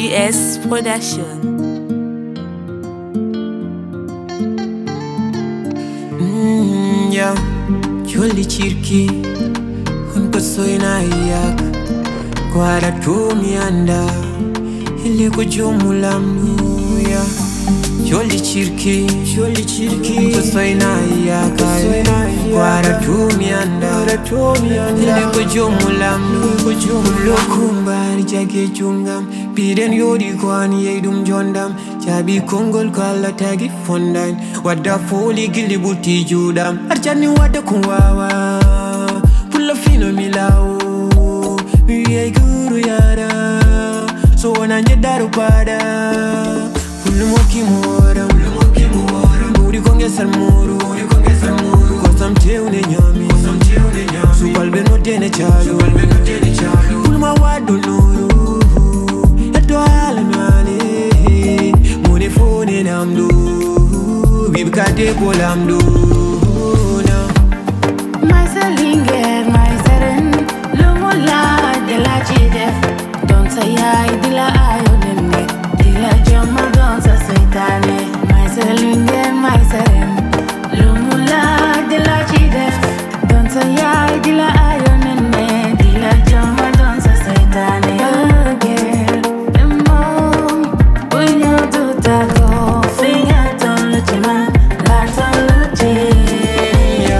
GS Production. Yeah, jolli cirki hunko soyna yak kwara to mi anda ile ko jomu lamdu ya jolli cirki hunko soyna yak kwara to mi anda ile ko jomu lamdu lokumbar jage jungam piden yodi kwani yedum jondam jabi kongol kala tagi fondan wadda foli gili buti judam arjani wadda kunwawa pulla fino milao wiye guru yara so wananje daru pada pullu moki mora buri konge salmuru kosam teune nyami supal beno tene chalu pulma wadu nuru eto ala nale mune fone namdu bibka DEBBO LAMDO My salinger, my seren Lumula de la chidef Don't say I dila ayonene Dila joma don't say saitane My salinger, my seren Lumula de la chidef Don't say I dila ayonene Dila joma don't say saitane Girl, emo When you do that go Finger don't let you man Like don't let you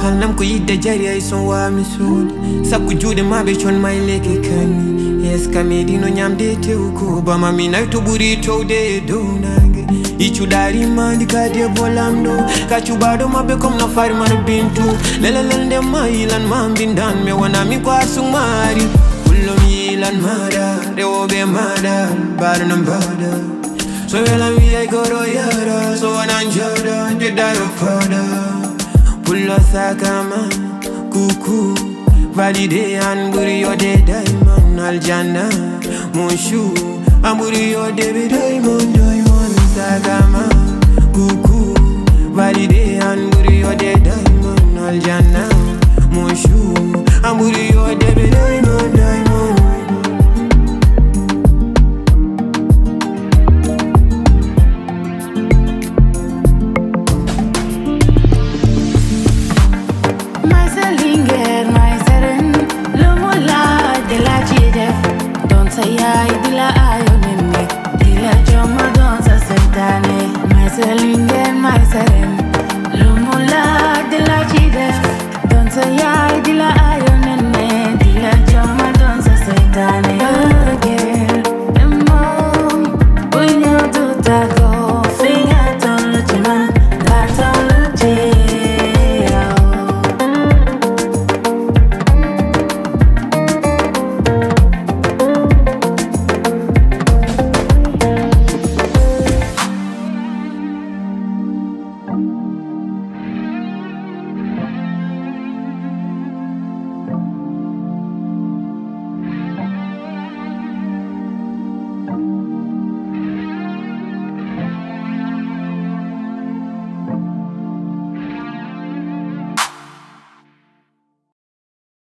Halam ko yidde jari ay son wa misul sakku juude mabe chon may leke kani yes kamedi no nyamde tew ko bama mi nay to buri towde do nange ichu dari mandi ka DEBBO LAMDO ka chubado mabe kom no fari man bintu lelelende mailan mambindan me wana mi kwa sumari kullo mi lan mada rewobe mada barnam bada so wela mi ay goro yara so ananjada de daro pada Pull sakama, kuku Valide and buriyo de diamond Aljana, Mussu Amburiyo de diamond Sakama, kuku Valide and buriyo de diamond Aljana, Mussu Amburiyo